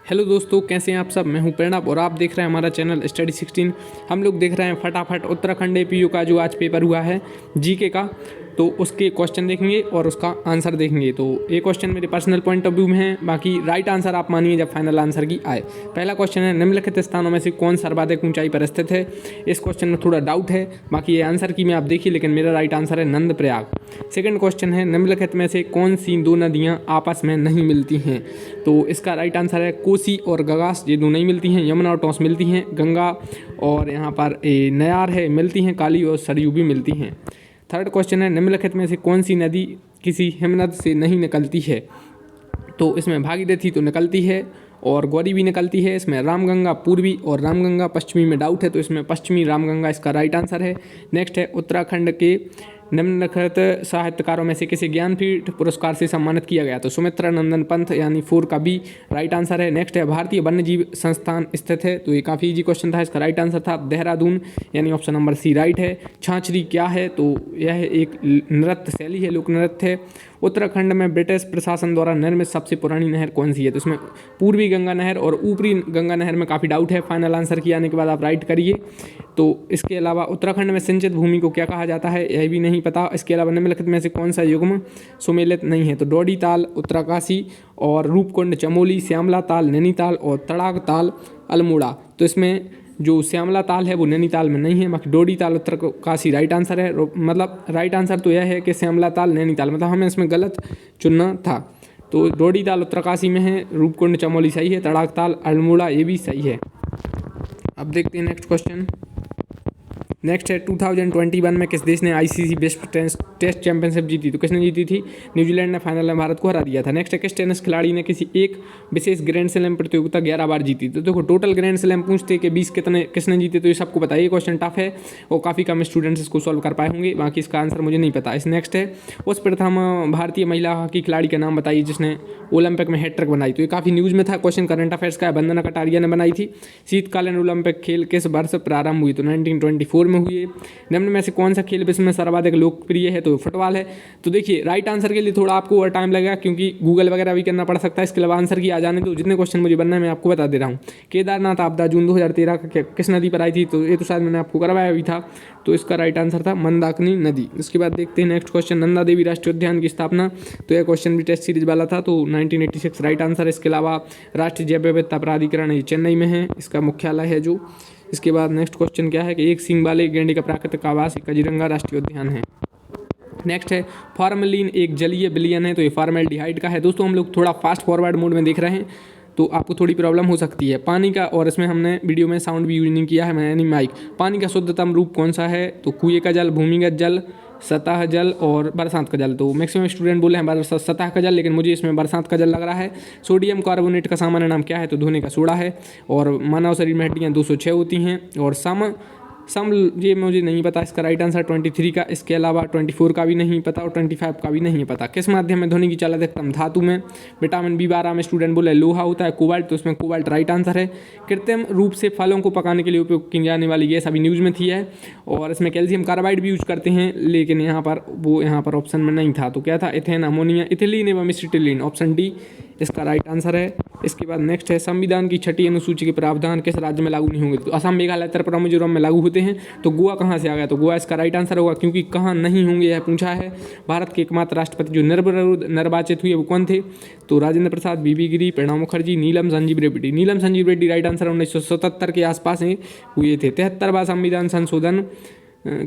Hello दोस्तों, कैसे हैं आप सब। मैं हूं प्रणब और आप देख रहे हैं हमारा चैनल स्टडी 16। हम लोग देख रहे हैं फटाफट उत्तराखंड एपीयू का जो आज पेपर हुआ है जीके का, तो उसके क्वेश्चन देखेंगे और उसका आंसर देखेंगे। तो ये क्वेश्चन मेरे पर्सनल पॉइंट ऑफ व्यू में है, बाकी राइट आंसर आप मानिए जब फाइनल आंसर की आए। पहला क्वेश्चन है, निम्नलिखित स्थानों में से कौन सर्वाधिक ऊंचाई पर स्थित है। इस क्वेश्चन में थोड़ा डाउट है, बाकी ये आंसर की में आप देखिए, लेकिन मेरा राइट आंसर है नंदप्रयाग। सेकंड क्वेश्चन है, निम्नलिखित में से कौन सी दो नदियाँ आपस में नहीं मिलती हैं। तो इसका राइट आंसर है कोसी और गगास, ये दो नहीं मिलती हैं। यमुना और टॉस मिलती हैं, गंगा और यहाँ पर नयार है मिलती हैं, काली और सरयू भी मिलती हैं। थर्ड क्वेश्चन है, निम्नलिखित में से कौन सी नदी किसी हिमनद से नहीं निकलती है। तो इसमें भागीरथी तो निकलती है और गौरी भी निकलती है। इसमें रामगंगा पूर्वी और रामगंगा पश्चिमी में डाउट है, तो इसमें पश्चिमी रामगंगा इसका राइट आंसर है। नेक्स्ट है, उत्तराखंड के निम्नलिखित साहित्यकारों में से किसे ज्ञानपीठ पुरस्कार से सम्मानित किया गया। तो सुमित्रा नंदन पंत यानी 4 का बी राइट आंसर है। नेक्स्ट है, भारतीय वन्यजीव संस्थान स्थित है। तो ये काफ़ी इजी क्वेश्चन था, इसका राइट आंसर था देहरादून यानी ऑप्शन नंबर सी राइट है। छाछरी क्या है, तो यह एक नृत्य शैली है, लोक नृत्य है। उत्तराखंड में ब्रिटिश प्रशासन द्वारा निर्मित सबसे पुरानी नहर कौन सी है। तो इसमें पूर्वी गंगा नहर और ऊपरी गंगा नहर में काफ़ी डाउट है, फाइनल आंसर की आने के बाद आप राइट करिए। तो इसके अलावा उत्तराखंड में सिंचित भूमि को क्या कहा जाता है, यह भी नहीं पता। इसके अलावा निम्नलिखित में से कौन सा युग्म सुमेलित नहीं है। तो डोडी ताल उत्तरकाशी और रूपकुंड चमोली, श्यामला ताल नैनीताल और तड़ाक ताल अल्मोड़ा। तो इसमें जो श्यामला ताल है वो नैनीताल में नहीं है, बाकी डोडी ताल उत्तरकाशी राइट आंसर है। मतलब राइट आंसर तो यह है कि श्यामला ताल नैनीताल, मतलब हमें इसमें गलत चुनना था। तो डोडी ताल उत्तरकाशी में है, रूपकुंड चमोली सही है, तड़ाक ताल अल्मोड़ा ये भी सही है। अब देखते हैं नेक्स्ट क्वेश्चन। नेक्स्ट है, 2021 में किस देश ने आईसीसी बेस्ट टेस्ट चैंपियनशिप जीती। तो किसने जीती थी, न्यूजीलैंड ने फाइनल में भारत को हरा दिया था। नेक्स्ट है, किस टेनिस खिलाड़ी ने किसी एक विशेष ग्रैंड स्लैम प्रतियोगिता 11 बार जीती। तो देखो टोटल ग्रैंड स्लैम पूछते कि 20 किसने जीते, तो ये सबको पता है। ये क्वेश्चन टफ है और काफ़ी कम स्टूडेंट्स इसको सॉल्व कर पाए होंगे, बाकी इसका आंसर मुझे नहीं पता। इस नेक्स्ट है, उस प्रथम भारतीय महिला हॉकी खिलाड़ी का नाम बताइए जिसने ओलंपिक में हैट्रिक बनाई। तो ये काफ़ी न्यूज़ में था, क्वेश्चन करंट अफेयर्स का है। वंदना कटारिया ने बनाई थी। शीतकालीन ओलंपिक खेल किस वर्ष प्रारंभ हुई। तो 1924 में हुई। निम्न में से कौन सा खेल विश्व में सर्वाधिक लोकप्रिय है। तो फुटबॉल है। तो देखिए राइट आंसर के लिए थोड़ा आपको और टाइम लगेगा, क्योंकि गूगल वगैरह भी करना पड़ सकता है। इसके अलावा आंसर की आ जाने दो, जितने क्वेश्चन मुझे बनना है मैं आपको बता दे रहा हूँ। केदारनाथ आपदा जून 2013 का किस नदी पर आई थी। तो ये तो शायद मैंने आपको करवाया भी था। तो इसका राइट आंसर था मंदाकिनी नदी। इसके बाद देखते हैं नेक्स्ट क्वेश्चन, नंदा देवी राष्ट्रीय उद्यान की स्थापना। तो यह क्वेश्चन भी टेस्ट सीरीज वाला था, तो 1986 राइट आंसर। इसके अलावा राष्ट्रीय जैव विविधता प्राधिकरण ये चेन्नई में है, इसका मुख्यालय है जो। इसके बाद नेक्स्ट क्वेश्चन क्या है कि एक सींग वाले गैंडे का प्राकृतिक आवास काजीरंगा राष्ट्रीय उद्यान है। नेक्स्ट है, फॉर्मेलिन एक जलीय विलयन है। तो ये फॉर्मेल्डिहाइड का है। दोस्तों हम लोग थोड़ा फास्ट फॉरवर्ड मोड में देख रहे हैं, तो आपको थोड़ी प्रॉब्लम हो सकती है पानी का, और इसमें हमने वीडियो में साउंड भी यूज नहीं किया है, यानी माइक। पानी का शुद्धतम रूप कौन सा है। तो कुएं का जल, भूमिगत जल, सतह जल और बरसात का जल। तो मैक्सिमम स्टूडेंट बोले हैं सतह का जल, लेकिन मुझे इसमें बरसात का जल लग रहा है। सोडियम कार्बोनेट का सामान्य नाम क्या है। तो धोने का सोडा है। और मानव शरीर में हड्डियाँ 206 होती हैं। और सम ये मुझे नहीं पता, इसका राइट आंसर 23 का। इसके अलावा 24 का भी नहीं पता और 25 का भी नहीं पता। किस माध्यम में ध्वनि की चाल अधिकतम धातु में। विटामिन B12 में स्टूडेंट बोले लोहा होता है। कोबाल्ट, तो उसमें कोबाल्ट राइट आंसर है। कृत्रिम रूप से फलों को पकाने के लिए उपयोग की जाने वाली गैस अभी न्यूज़ में थी है, और इसमें कैल्शियम कार्बाइड भी यूज करते हैं, लेकिन यहाँ पर ऑप्शन में नहीं था। तो क्या था, इथेन, अमोनिया, इथिलीन एवं एसिटिलीन, ऑप्शन डी इसका राइट आंसर है। इसके बाद नेक्स्ट है, संविधान की 6ठी अनुसूची के प्रावधान किस राज्य में लागू नहीं होंगे। तो असम, मेघालय, त्रिपुरा, मिजोरम में लागू होते हैं। तो गोवा कहाँ से आ गया। तो गोवा इसका राइट आंसर होगा, क्योंकि कहाँ नहीं होंगे यह पूछा है। भारत के एकमात्र राष्ट्रपति जो निर्वाचित हुए वो कौन थे। तो राजेंद्र प्रसाद, बीबी गिरी, प्रणब मुखर्जी, नीलम संजीव रेड्डी। नीलम संजीव रेड्डी राइट आंसर 1977 के आसपास हुए थे। 73वां संविधान संशोधन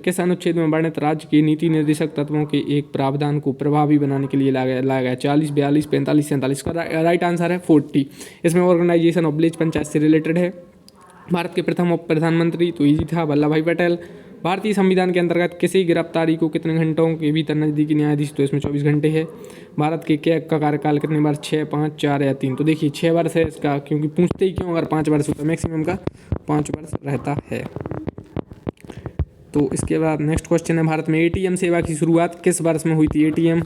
किस अनुच्छेद में वर्णित राज्य के नीति निर्देशक तत्वों के एक प्रावधान को प्रभावी बनाने के लिए लाया गया। 40, 42, 45, 47 का राइट आंसर है 40। इसमें ऑर्गेनाइजेशन ऑफ विलेज पंचायत से रिलेटेड है। भारत के प्रथम उप प्रधानमंत्री तो इजी था, वल्लभ भाई पटेल। भारतीय संविधान के अंतर्गत किसी गिरफ्तारी को कितने घंटों के भीतर नजदीकी न्यायाधीश। तो इसमें 24 घंटे है। भारत के कैग का कार्यकाल कितने बार, 6, 5, 4 या 3। तो देखिए 6 वर्ष है इसका, क्योंकि पूछते ही क्यों, अगर 5 वर्ष होता मैक्सिमम का 5 वर्ष रहता है। तो इसके बाद नेक्स्ट क्वेश्चन है, भारत में एटीएम सेवा की शुरुआत किस वर्ष में हुई थी। एटीएम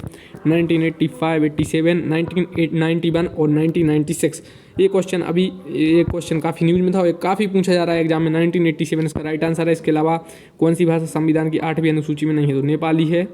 1985, 87, 1991 और 1996। ये क्वेश्चन काफ़ी न्यूज़ में था और काफ़ी पूछा जा रहा है एग्जाम में। 1987 इसका राइट आंसर है। इसके अलावा कौन सी भाषा संविधान की 8वीं अनुसूची में नहीं है। तो नेपाली है।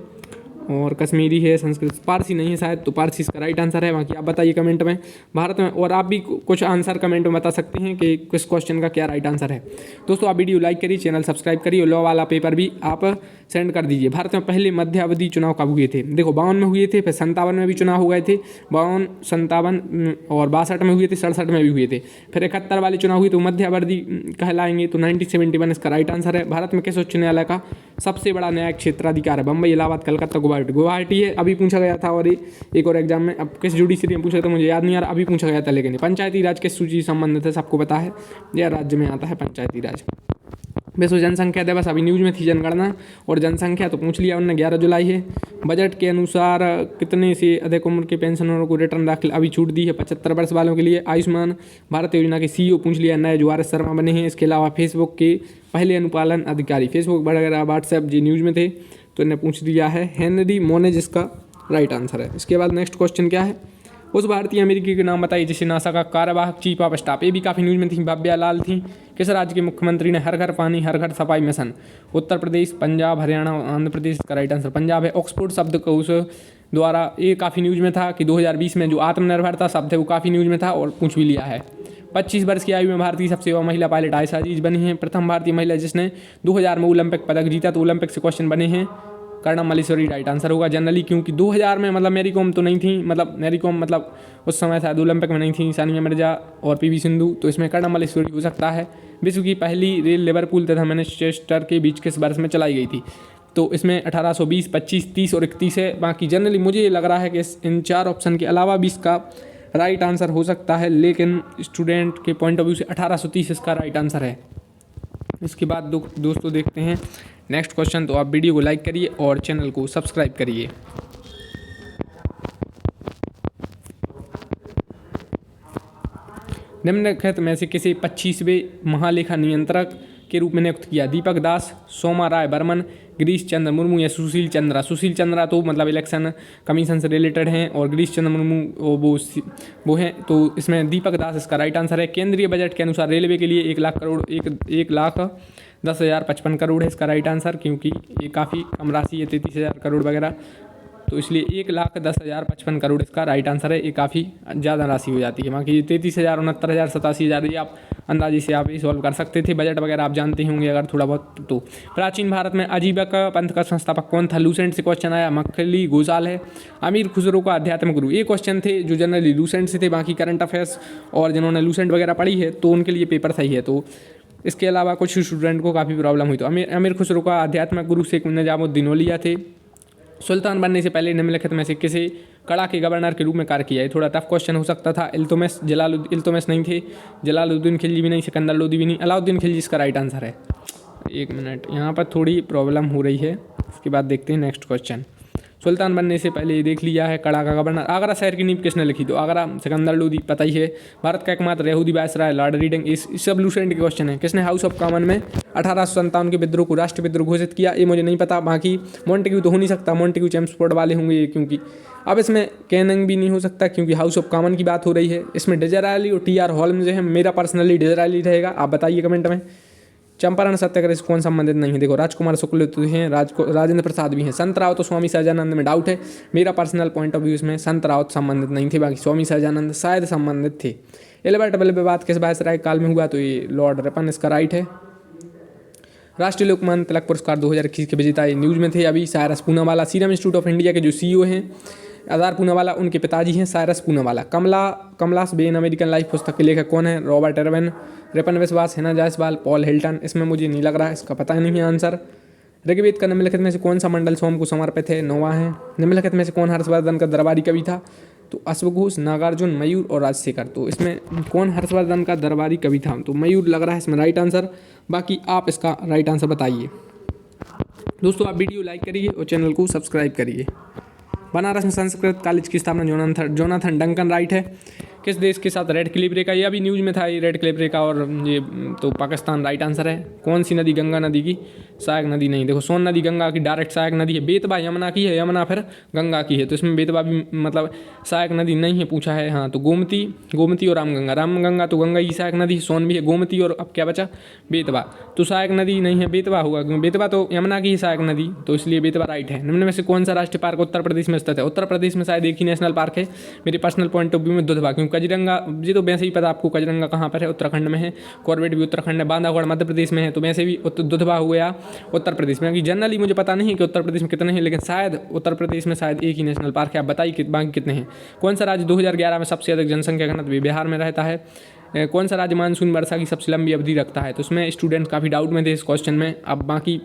और कश्मीरी है, संस्कृत, पारसी नहीं है शायद, तो पारसी इसका राइट आंसर है। बाकी आप बताइए कमेंट में भारत में, और आप भी कुछ आंसर कमेंट में बता सकते हैं कि किस क्वेश्चन का क्या राइट आंसर है। दोस्तों आप वीडियो लाइक करिए, चैनल सब्सक्राइब करिए, लॉ वाला पेपर भी आप सेंड कर दीजिए। भारत में पहले मध्य अवधि चुनाव कब हुए थे? देखो 52 में हुए थे, फिर 57 में भी चुनाव हो गए थे, 52, 57 और 62 में हुए थे, 67 में भी हुए थे, फिर 71 वाले चुनाव हुए तो मध्य अवधि कहलाएंगे। तो 1971 इसका राइट आंसर है। भारत में किस उच्च न्यायालय का सबसे बड़ा न्यायिक क्षेत्राधिकार है? बम्बई, इलाहाबाद, कलकत्ता, गुवाहाटी। गुवाहाटी है, अभी पूछा गया था, और एक और एग्जाम में, अब किस जुडिशरी में पूछा था मुझे याद नहीं आ रहा, अभी पूछा गया था। लेकिन पंचायती राज किस सूची से संबंधित है? सबको पता है, यह राज्य में आता है पंचायती राज। विश्व जनसंख्या दिवस अभी न्यूज़ में थी, जनगणना और जनसंख्या तो पूछ लिया उन्होंने, 11 जुलाई है। बजट के अनुसार कितने से अधिक उम्र के पेंशनरों को रिटर्न दाखिल अभी छूट दी है? 75 वर्ष वालों के लिए। आयुष्मान भारत योजना के सीईओ पूछ लिया, नए जो आर एस शर्मा बने हैं। इसके अलावा फेसबुक के पहले अनुपालन अधिकारी, फेसबुक वगैरह व्हाट्सएप जी न्यूज़ में थे तो इन्हें पूछ लिया है, हेनरी मोनेज इसका राइट आंसर है। इसके बाद नेक्स्ट क्वेश्चन क्या है? उस भारतीय अमेरिकी के नाम बताइए जिसे नासा का कार्यवाहक चीफ ऑफ स्टाफ, ये भी काफ़ी न्यूज़ में थी, भव्या लाल थी। किस राज्य के मुख्यमंत्री ने हर घर पानी हर घर सफाई मिशन? उत्तर प्रदेश, पंजाब, हरियाणा, आंध्र प्रदेश। का राइट आंसर पंजाब है। ऑक्सफोर्ड शब्द को उस द्वारा, ये काफ़ी न्यूज़ में था कि 2020 में जो आत्मनिर्भरता शब्द है वो काफ़ी न्यूज़ में था और पूछ भी लिया है। 25 वर्ष की आयु में भारतीय सबसे युवा महिला पायलट आयशा अजीज बनी हैं। प्रथम भारतीय महिला जिसने 2000 में ओलंपिक पदक जीता, तो ओलंपिक से क्वेश्चन बने हैं। कर्णम मल्लेश्वरी राइट आंसर होगा जनरली, क्योंकि 2000 में मतलब मैरी कॉम तो नहीं थी, मतलब मैरी कॉम मतलब उस समय शायद ओलंपिक में नहीं थी, सानिया मिर्जा और पीवी सिंधु, तो इसमें कर्णम मल्लेश्वरी हो सकता है। विश्व की पहली रेल लिवरपूल तथा मैनचेस्टर के बीच किस वर्ष में चलाई गई थी? तो इसमें 1820, 25, 30 और 31 है। बाकी जनरली मुझे ये लग रहा है कि इन 4 ऑप्शन के अलावा 20 का राइट आंसर हो सकता है, लेकिन स्टूडेंट के पॉइंट ऑफ व्यू से 1830 इसका राइट आंसर है। इसके बाद दोस्तों देखते हैं नेक्स्ट क्वेश्चन। तो आप वीडियो को लाइक करिए और चैनल को सब्सक्राइब करिए। निम्नलिखित में से किसे 25वें महालेखा नियंत्रक के रूप में नियुक्त किया? दीपक दास, सोमा राय बर्मन, गिरीश चंद्र मुर्मू या सुशील चंद्रा? सुशील चंद्रा तो मतलब इलेक्शन कमीशन से रिलेटेड हैं, और गिरीश चंद्र मुर्मू वो हैं, तो इसमें दीपक दास इसका राइट आंसर है। केंद्रीय बजट के अनुसार रेलवे के लिए 1,10,55 करोड़ है इसका राइट आंसर, क्योंकि ये काफ़ी कम राशि है, 33,000 करोड़ वगैरह, तो इसलिए 1,10,55 करोड़ इसका राइट आंसर है। ये काफ़ी ज़्यादा राशि हो जाती है। बाकी 33,000, 69,000, 87,000 ये आप अंदाजे से आप ये सॉल्व कर सकते थे। बजट वगैरह आप जानते होंगे अगर थोड़ा बहुत तो। प्राचीन भारत में अजीबक पंथ का संस्थापक कौन था? लूसेंट से क्वेश्चन आया, मक्खली घोषाल है। अमीर खुसरो का आध्यात्मिक गुरु, ये क्वेश्चन थे जो जनरली लूसेंट से थे। बाकी करंट अफेयर्स और जिन्होंने लूसेंट वगैरह पढ़ी है तो उनके लिए पेपर सही है। तो इसके अलावा कुछ स्टूडेंट को काफ़ी प्रॉब्लम हुई। तो अमीर खुसरो का आध्यात्मिक गुरु शेख निजामुद्दीन औलिया थे। सुल्तान बनने से पहले निम्नलिखित में से किसे कड़ा के गवर्नर के रूप में कार्य किया? ये थोड़ा टफ क्वेश्चन हो सकता था। इल्तुतमिश नहीं थे, जलालुद्दीन खिलजी भी नहीं, सिकंदर लोदी भी नहीं, अलाउद्दीन खिलजी इसका राइट आंसर है। एक मिनट, यहाँ पर थोड़ी प्रॉब्लम हो रही है। इसके बाद देखते हैं नेक्स्ट क्वेश्चन। सुल्तान बनने से पहले ये देख लिया है, कड़ा का गवर्नर। आगरा शहर की नींव किसने लिखी? तो आगरा सिकंदर लोदी, पता ही है। भारत का एकमात्र यहूदी वायसराय लॉर्ड रीडिंग, इस सब लूसेंट के क्वेश्चन है। किसने हाउस ऑफ कॉमन में 1857 के विद्रोह को राष्ट्र विद्रोह घोषित किया? ये मुझे नहीं पता। बाकी मॉन्टेग्यू तो हो नहीं सकता, मॉन्टेग्यू चेम्सफोर्ड वाले होंगे ये, क्योंकि अब इसमें कैनिंग भी नहीं हो सकता क्योंकि हाउस ऑफ कॉमन की बात हो रही है। इसमें डिज़रायली और टी.आर. हॉलम जो है, मेरा पर्सनली डिज़रायली रहेगा। आप बताइए कमेंट में। चंपारण सत्याग्रह से कौन संबंधित नहीं है? देखो राजकुमार शुक्ल तो हैं, राजेंद्र प्रसाद भी हैं। संत रावत तो स्वामी सहजानंद में डाउट है। मेरा पर्सनल पॉइंट ऑफ व्यू इसमें संत रावत संबंधित नहीं थे, बाकी स्वामी सहजानंद शायद संबंधित थे। इलेवर्टेबल विवाद किस वायसराय काल में हुआ? तो ये लॉर्ड रिपन इसका राइट है। राष्ट्रीय लोकमान्य तिलक पुरस्कार 2021 के विजेता ये न्यूज़ में थे अभी, Cyrus Poonawalla. Serum Institute of India के जो CEO हैं आधार पूनावाला, उनके पिताजी हैं साइरस पूनावाला। कमलास बेन अमेरिकन लाइफ पुस्तक के लेखक कौन है? Robert Irwin. रिपन विश्वास, हिना जायसवाल, पॉल हिल्टन। इसमें मुझे नहीं लग रहा है, इसका पता नहीं है आंसर। ऋग्वेद का निम्नलिखित में से कौन सा मंडल सोम को समर्पित है? 9वां है। निम्नलिखित में से कौन हर्षवर्धन का दरबारी कवि था? तो अश्वघोष, नागार्जुन, मयूर और राजशेखर। तो इसमें कौन हर्षवर्धन का दरबारी कवि था? तो मयूर लग रहा है इसमें राइट आंसर। बाकी आप इसका राइट आंसर बताइए। दोस्तों आप वीडियो लाइक करिए और चैनल को सब्सक्राइब करिए। बनारस में संस्कृत कॉलेज की स्थापना जोनाथन डंकन राइट है। किस देश के साथ रेड क्लिफ रेखा, ये अभी न्यूज़ में था ये रेड क्लिफ रेखा, और ये तो पाकिस्तान राइट आंसर है। कौन सी नदी गंगा नदी की? सहायक नदी नहीं, देखो सोन नदी गंगा की डायरेक्ट सहायक नदी है। बेतवा यमुना की है, यमुना फिर गंगा की है, तो इसमें बेतवा भी मतलब सहायक नदी नहीं है पूछा है। हाँ तो गोमती, गोमती और रामगंगा, रामगंगा तो गंगा की सहायक नदी, सोन भी है, गोमती और अब क्या बचा बेतवा, तो सहायक नदी नहीं है, बेतवा होगा क्योंकि बेतवा तो यमुना की ही सहायक नदी, तो इसलिए बेतवा राइट है। निम्न में से कौन सा राष्ट्रीय पार्क उत्तर प्रदेश में स्थित है? उत्तर प्रदेश में शायद एक ही नेशनल पार्क है मेरे पर्सनल पॉइंट ऑफ व्यू में, दुधवा, क्योंकि कजरंगा ये तो वैसे ही पता आपको, कजरंगा कहाँ पर है? उत्तराखंड में है। कॉर्बेट भी उत्तराखंड है। बांधागढ़ मध्य प्रदेश में है, तो वैसे भी दुधवा हो गया उत्तर प्रदेश में। जनरली मुझे पता नहीं है कि उत्तर प्रदेश में कितने हैं, लेकिन शायद उत्तर प्रदेश में शायद एक ही नेशनल पार्क है। आप बताइए बाकी कितने हैं? कौन सा राज्य 2011 में सबसे अधिक जनसंख्या घनत्व बिहार में रहता है? कौन सा राज्य मानसून वर्षा की सबसे लंबी अवधि रखता है? तो इसमें स्टूडेंट काफ़ी डाउट में थे इस क्वेश्चन में। अब बाकी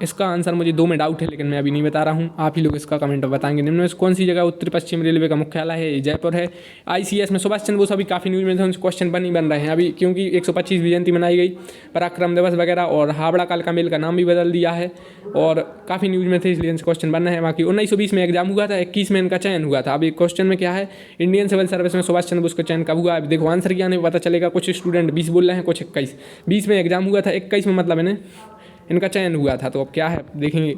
इसका आंसर मुझे 2 में डाउट है, लेकिन मैं अभी नहीं बता रहा हूँ, आप ही लोग इसका कमेंट में बताएंगे। निम्न में कौन सी जगह उत्तर पश्चिम रेलवे का मुख्यालय है? जयपुर है। ICS में सुभाष चंद्र बोस अभी काफ़ी न्यूज में थे, उनसे क्वेश्चन बन रहे हैं अभी, क्योंकि 125वीं जयंती मनाई गई, पराक्रम दिवस वगैरह, और हावड़ा कालका मेल का नाम भी बदल दिया है, और काफ़ी न्यूज में थे, इसलिए इनसे क्वेश्चन बन रहे हैं। बाकी 1920 में एग्जाम हुआ था, 21 में इनका चयन हुआ था। अब एक क्वेश्चन में क्या है, इंडियन सिविल सर्विस में सुभाष चंद्र बोस का चयन कब हुआ? अब देखो आंसर क्या नहीं पता चलेगा, कुछ स्टूडेंट 20 बोल रहे हैं, कुछ 21। 20 में एग्जाम हुआ था, 21 में मतलब इनका चयन हुआ था। तो अब क्या है देखेंगे।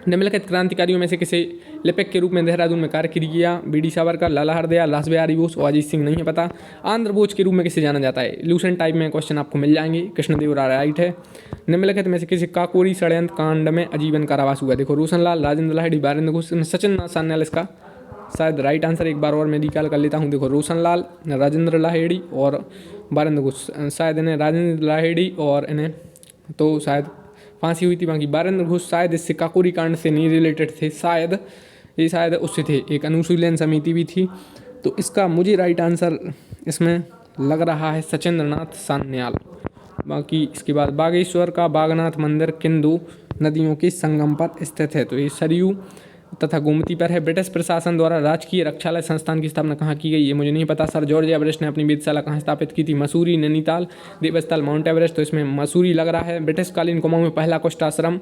निम्नलिखित क्रांतिकारियों में से किसे लिपिक के रूप में देहरादून में कार्य किया? BD सावरकर, लाला हरदयाल, रास बिहारी बोस और अजीत सिंह नहीं है पता। आंध्र बोझ के रूप में किसे जाना जाता है? लूसेंट टाइप में क्वेश्चन आपको मिल जाएंगे। कृष्णदेव राय राइट है। निम्नलिखित में से किसी काकोरी षड्यंत्र कांड में आजीवन कारावास हुआ? देखो रोशनलाल, राजेंद्र लाहिड़ी, बारेंद्र घोष, सचिन नाथ सान्याल इसका शायद राइट आंसर। एक बार और मैं रिकॉल कर लेता हूँ। देखो रोशनलाल, राजेंद्र लाहिड़ी और बारेंद्र घोष, शायद इन्हें राजेंद्र लाहिड़ी और इन्हें तो शायद फांसी हुई थी। बाकी बारेंद्र घोष शायद इससे काकोरी कांड से नहीं रिलेटेड थे, शायद ये शायद उससे थे, एक अनुशीलन समिति भी थी। तो इसका मुझे राइट आंसर इसमें लग रहा है सचिंद्र नाथ सान्याल। बाकी इसके बाद बागेश्वर का बागनाथ मंदिर किन 2 नदियों के संगम पर स्थित है? तो ये सरयू तथा गोमती पर है। ब्रिटिश प्रशासन द्वारा राजकीय रक्षालय संस्थान की स्थापना कहाँ की गई? ये मुझे नहीं पता। सर जॉर्ज एवरेस्ट ने अपनी वेधशाला कहाँ स्थापित की थी? मसूरी, नैनीताल, देवस्थल, माउंट एवरेस्ट। तो इसमें मसूरी लग रहा है। ब्रिटिश कालीन कुमाऊं में पहला कुष्ठ आश्रम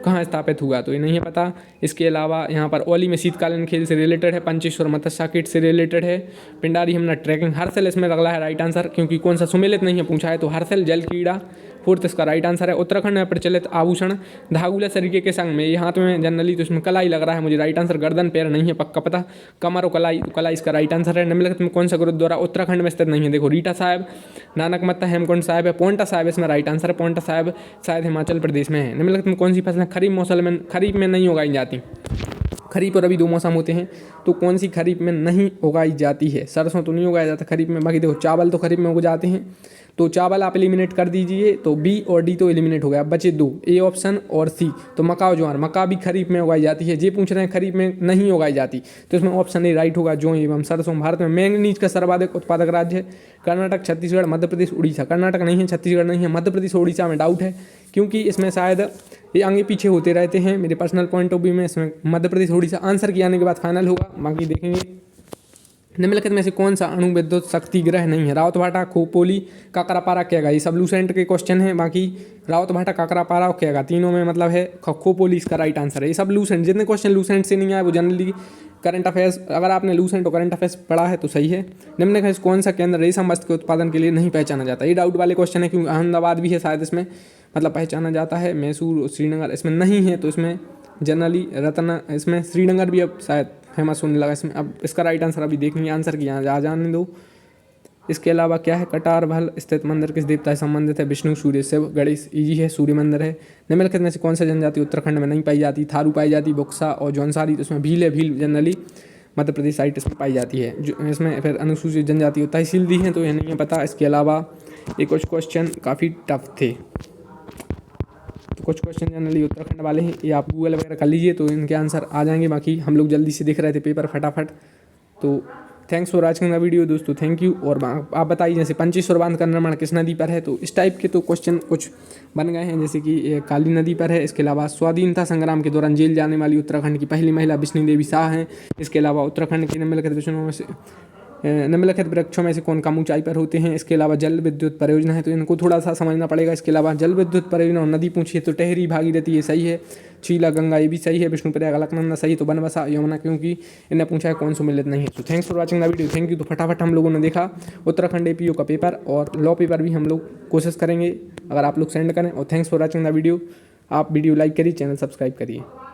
कहाँ स्थापित हुआ? तो ये नहीं है पता। इसके अलावा यहाँ पर ओली में शीतकालीन खेल से रिलेटेड है। पंचेश्वर मत्स्य किट से रिलेटेड है। पिंडारी हमने ट्रैकिंग। हर्षल इसमें लग रहा है राइट आंसर, क्योंकि कौन सा सुमेलित नहीं है पूछा है, तो हर्षल जल कीड़ा 4th इसका राइट आंसर है। उत्तराखंड में प्रचलित आभूषण धागुला शरीर के संग में, ये हाथ में जनरली तो इसमें कलाई लग रहा है मुझे राइट आंसर। गर्दन पैर नहीं है पक्का पता, कमर और कलाई, तो कलाई इसका राइट आंसर है। निम्नलिखित में कौन सा गुरुद्वारा उत्तराखंड में स्थित नहीं है? देखो रीटा साहिब, नानक मत्ता, हेमकुंड साहिब है। पोंटा साहिब इसमें राइट आंसर है। पोंटा साहिब शायद हिमाचल प्रदेश में है। निम्नलिखित में कौन सी फसलें खरीफ में नहीं उगाई जाती? खरीफ और रबी 2 मौसम होते हैं, तो कौन सी खरीफ में नहीं उगाई जाती है? सरसों तो नहीं उगाया जाता खरीफ में। बाकी देखो चावल तो खरीफ में उग जाते हैं, तो चावल आप एलिमिनेट कर दीजिए, तो B और D तो एलिमिनेट हो गया। अब बचे 2, A ऑप्शन और C। तो मक्का और ज्वार, मक्का भी खरीफ में उगाई जाती है। ये पूछ रहे हैं खरीफ में नहीं उगाई जाती, तो इसमें ऑप्शन A राइट होगा, जौ एवं सरसों। भारत में मैंगनीज का सर्वाधिक उत्पादक राज्य है? कर्नाटक, छत्तीसगढ़, मध्य प्रदेश, उड़ीसा। कर्नाटक नहीं है, छत्तीसगढ़ नहीं है, मध्य प्रदेश, उड़ीसा में डाउट है, क्योंकि इसमें शायद ये आगे पीछे होते रहते हैं। मेरे पर्सनल पॉइंट ऑफ व्यू में इसमें मध्य प्रदेश, उड़ीसा आंसर के आने के बाद फाइनल होगा। बाकी देखेंगे। निम्नलिखित में से कौन सा अणु विद्युत शक्ति ग्रह नहीं है? रावतभाटा, खोपोली, काकरापारा, केगा। ये सब लूसेंट के क्वेश्चन हैं। बाकी रावतभाटा, काकरापारा और केगा तीनों में मतलब है खोपोली इसका राइट आंसर है। ये सब लूसेंट, जितने क्वेश्चन लूसेंट से नहीं आए वो जनरली करंट अफेयर्स, अगर आपने लूसेंट और करंट अफेयर्स पढ़ा है तो सही है। निम्नलिखित कौन सा केंद्र रेशम वस्त्र के उत्पादन के लिए नहीं पहचाना जाता? ये डाउट वाले क्वेश्चन है, क्योंकि अहमदाबाद भी है शायद इसमें मतलब पहचाना जाता है। मैसूर, श्रीनगर इसमें नहीं है, तो इसमें जनरली रत्न, इसमें श्रीनगर भी अब शायद फेमस होने लगा इसमें। अब इसका राइट आंसर अभी देखेंगे, आंसर की यहाँ आ जाने दो। इसके अलावा क्या है? कटारभल स्थित मंदिर किस देवता से संबंधित है? विष्णु, सूर्य, शिव, गणेश। इजी है, सूर्य मंदिर है। निम्नलिखित में से कौन सा जनजाति उत्तराखंड में नहीं पाई जाती? थारू पाई जाती, बुक्सा और जौनसारी। तो इसमें भील है, भील जनरली मध्य प्रदेश साइड इसमें पाई जाती है। जो इसमें फिर अनुसूचित जनजाति तहसील दी है, तो यह नहीं है पता। इसके अलावा ये कुछ क्वेश्चन काफ़ी टफ थे, तो कुछ क्वेश्चन जनरली उत्तराखंड वाले हैं, ये आप गूगल वगैरह कर लीजिए तो इनके आंसर आ जाएंगे। बाकी हम लोग जल्दी से देख रहे थे पेपर फटाफट। तो thanks for watching the video दोस्तों, थैंक यू। और आप बताइए जैसे पंचेश्वर बांध का निर्माण किस नदी पर है? तो इस टाइप के तो क्वेश्चन कुछ बन गए हैं, जैसे कि ये काली नदी पर है। इसके अलावा स्वाधीनता संग्राम के दौरान जेल जाने वाली उत्तराखंड की पहली महिला विष्णु देवी शाह हैं। इसके अलावा उत्तराखंड के निम्नलिखित विषयों में से निम्नलिखित वृक्षों में से कौन कम ऊंचाई पर होते हैं। इसके अलावा जल विद्युत परियोजना है तो इनको थोड़ा सा समझना पड़ेगा। इसके अलावा जल विद्युत परियोजना और नदी पूछी है तो टेहरी भागीरथी ये सही है। चीला गंगा ये भी सही है। विष्णुप्रयाग अलकनंदा सही, तो बनबसा यमुना क्योंकि इन्हें पूछा है कौन सुमेलित नहीं है। तो thanks for watching the video, thank you. तो फटाफट हम लोगों ने देखा उत्तराखंड एपीओ का पेपर और लॉ पेपर भी हम लोग कोशिश करेंगे अगर आप लोग सेंड करें। और thanks for watching the video. आप वीडियो लाइक करिए, चैनल सब्सक्राइब करिए।